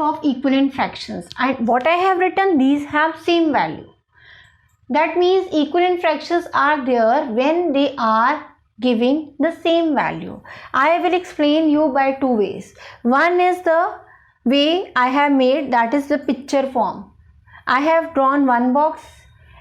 of equivalent fractions, and what I have written, these have same value. That means equivalent fractions are there when they are giving the same value. I will explain you by two ways. One is the way I have made, that is the picture form. I have drawn one box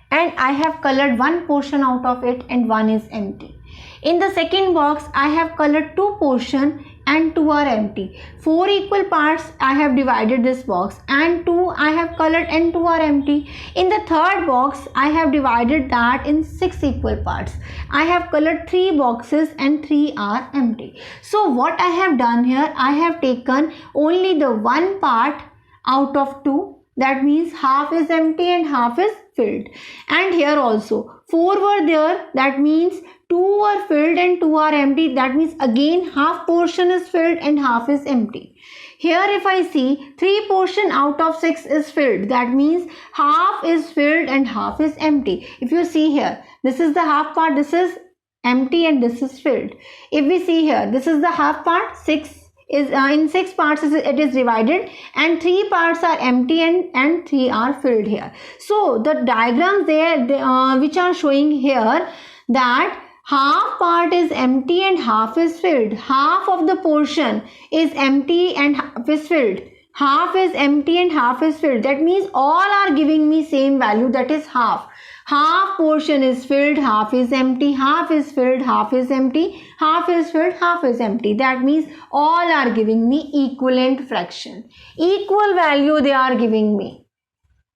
and I have colored one portion out of it and one is empty. In the second box I have colored two portions and two are empty. 4 equal parts I have divided this box and 2 I have colored and 2 are empty. In the third box I have divided that in 6 equal parts. I have colored 3 boxes and 3 are empty. So what I have done here, I have taken only the one part out of 2. That means half is empty and half is filled. And here also 4 were there, that means 2 are filled and 2 are empty. That means again half portion is filled and half is empty. Here if I see 3 portion out of 6 is filled, that means half is filled and half is empty. If you see here, this is the half part, this is empty and this is filled. If we see here, this is the half part, 6 is in 6 parts it is divided and 3 parts are empty and 3 are filled here. So the diagrams there which are showing here, that half part is empty and half is filled. Half of the portion is empty and half is filled. Half is empty and half is filled. That means all are giving me same value, that is half. Half portion is filled, half is empty, half is filled, half is empty, half is filled, half is empty. That means all are giving me equivalent fraction. Equal value they are giving me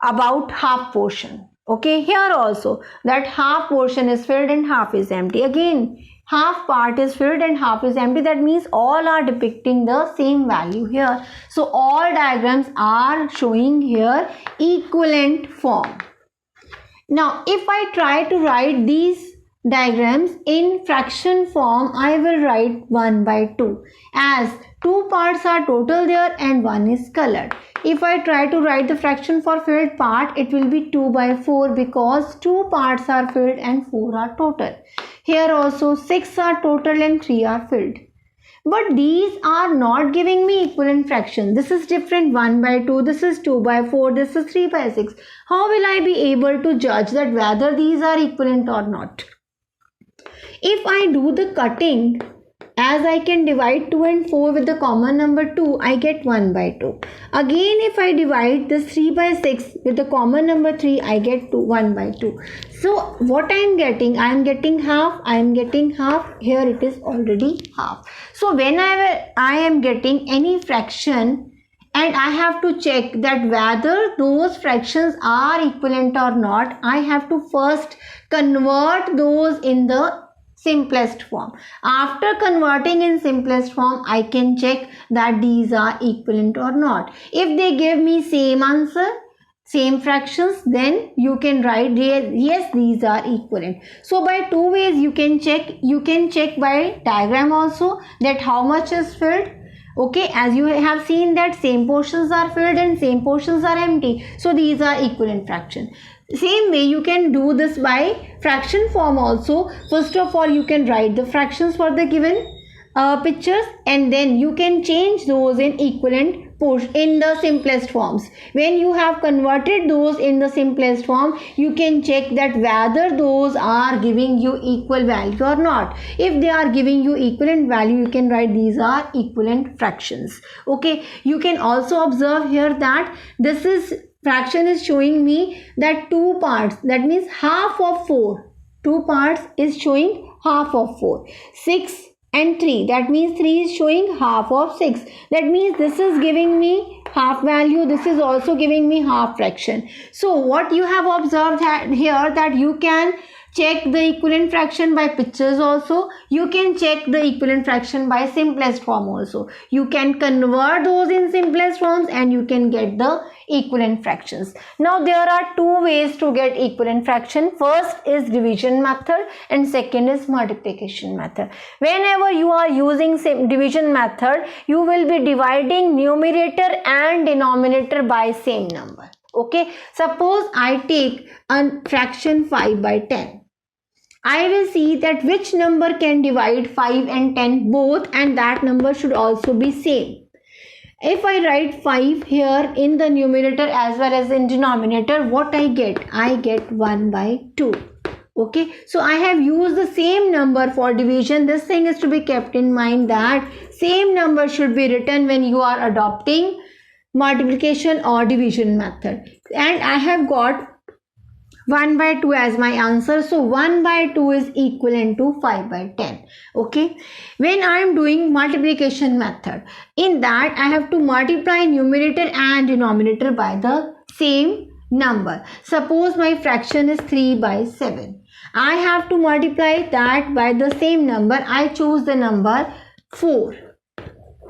about half portion. Okay, here also that half portion is filled and half is empty. Again, half part is filled and half is empty. That means all are depicting the same value here. So all diagrams are showing here equivalent form. Now, if I try to write these diagrams in fraction form, I will write 1 by 2, as 2 parts are total there and 1 is colored. If I try to write the fraction for filled part, it will be 2 by 4 because 2 parts are filled and 4 are total. Here also 6 are total and 3 are filled. But these are not giving me equivalent fraction. This is different, 1 by 2, this is 2 by 4, this is 3 by 6. How will I be able to judge that whether these are equivalent or not? If I do the cutting, as I can divide 2 and 4 with the common number 2, I get 1 by 2. Again, if I divide this 3 by 6 with the common number 3, I get 1 by 2. So what I am getting? I am getting half, I am getting half, here it is already half. So whenever I am getting any fraction and I have to check that whether those fractions are equivalent or not, I have to first convert those in the simplest form. After converting in simplest form, I can check that these are equivalent or not. If they give me same answer, same fractions, then you can write yes, these are equivalent. So by two ways you can check. You can check by diagram also that how much is filled. Okay, as you have seen that same portions are filled and same portions are empty. So these are equivalent fraction. Same way you can do this by fraction form also. First of all, you can write the fractions for the given pictures and then you can change those in equivalent portion in the simplest forms. When you have converted those in the simplest form, you can check that whether those are giving you equal value or not. If they are giving you equivalent value, you can write these are equivalent fractions. Okay, you can also observe here that this is fraction is showing me that 2 parts, that means half of 4. 2 parts is showing half of 4. 6 and 3, that means 3 is showing half of 6. That means this is giving me half value, this is also giving me half fraction. So what you have observed here, that you can check the equivalent fraction by pictures also. You can check the equivalent fraction by simplest form also. You can convert those in simplest forms and you can get the equivalent fractions. Now there are two ways to get equivalent fraction. First is division method and second is multiplication method. Whenever you are using division method, you will be dividing numerator and denominator by same number. Okay, suppose I take a fraction 5 by 10. I will see that which number can divide 5 and 10 both, and that number should also be same. if I write 5 here in the numerator as well as in denominator, what I get? I get 1 by 2. Okay, so I have used the same number for division. This thing is to be kept in mind, that same number should be written when you are adopting multiplication or division method. And I have got 1 by 2 as my answer. So 1 by 2 is equivalent to 5 by 10. Okay. When I am doing multiplication method, in that I have to multiply numerator and denominator by the same number. Suppose my fraction is 3 by 7. I have to multiply that by the same number. I choose the number 4.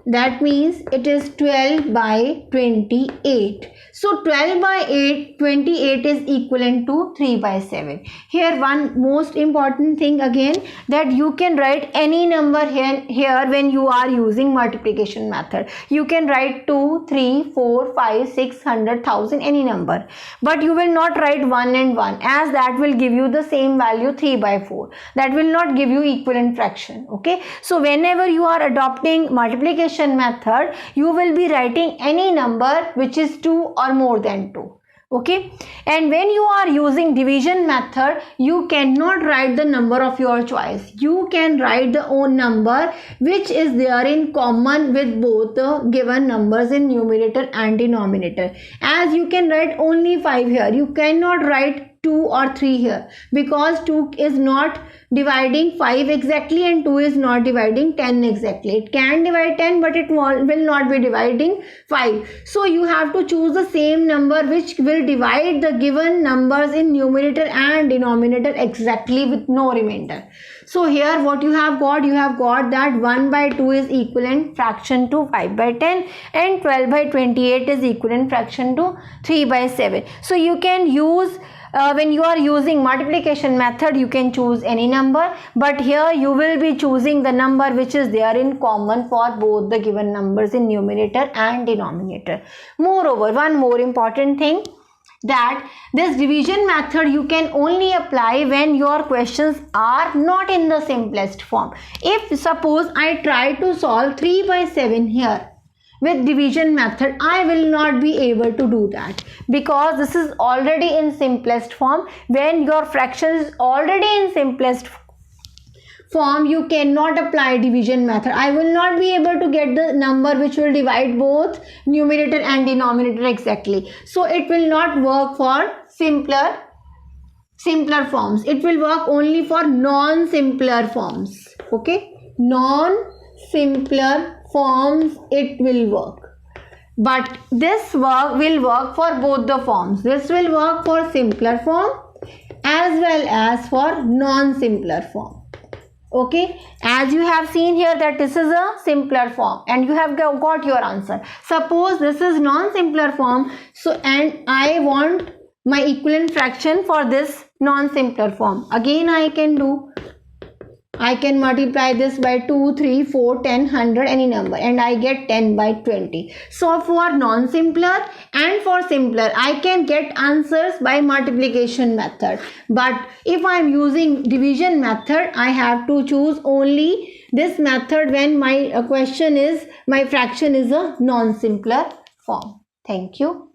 That means it is 12 by 28. So 12 by 8, 28 is equivalent to 3 by 7. Here one most important thing again, that you can write any number here when you are using multiplication method. You can write 2, 3, 4, 5, 6, 100, 1000, any number. But you will not write 1 and 1, as that will give you the same value 3 by 4. That will not give you equivalent fraction. Okay. So whenever you are adopting multiplication method, you will be writing any number which is 2 or more than 2. Okay, and when you are using division method, you cannot write the number of your choice. You can write the own number which is there in common with both the given numbers in numerator and denominator. As you can write only 5 here, you cannot write 2 or 3 here, because 2 is not dividing 5 exactly and 2 is not dividing 10 exactly. It can divide 10, but it will not be dividing 5. So you have to choose the same number which will divide the given numbers in numerator and denominator exactly with no remainder. So here what you have got that 1 by 2 is equivalent fraction to 5 by 10 and 12 by 28 is equivalent fraction to 3 by 7. So you can use when you are using multiplication method, you can choose any number, but here you will be choosing the number which is there in common for both the given numbers in numerator and denominator. Moreover, one more important thing, that this division method you can only apply when your questions are not in the simplest form. If suppose I try to solve 3 by 7 here with division method, I will not be able to do that, because this is already in simplest form. When your fraction is already in simplest form, you cannot apply division method. I will not be able to get the number which will divide both numerator and denominator exactly. So it will not work for simpler forms. It will work only for non-simpler forms. Okay, non-simpler forms it will work, but this will work for both the forms. This will work for simpler form as well as for non-simpler form. Okay, as you have seen here that this is a simpler form and you have got your answer. Suppose this is non-simpler form, so and I want my equivalent fraction for this non-simpler form. Again I can multiply this by 2, 3, 4, 10, 100, any number, and I get 10 by 20. So for non-simpler and for simpler, I can get answers by multiplication method. But if I am using division method, I have to choose only this method when my fraction is a non-simpler form. Thank you.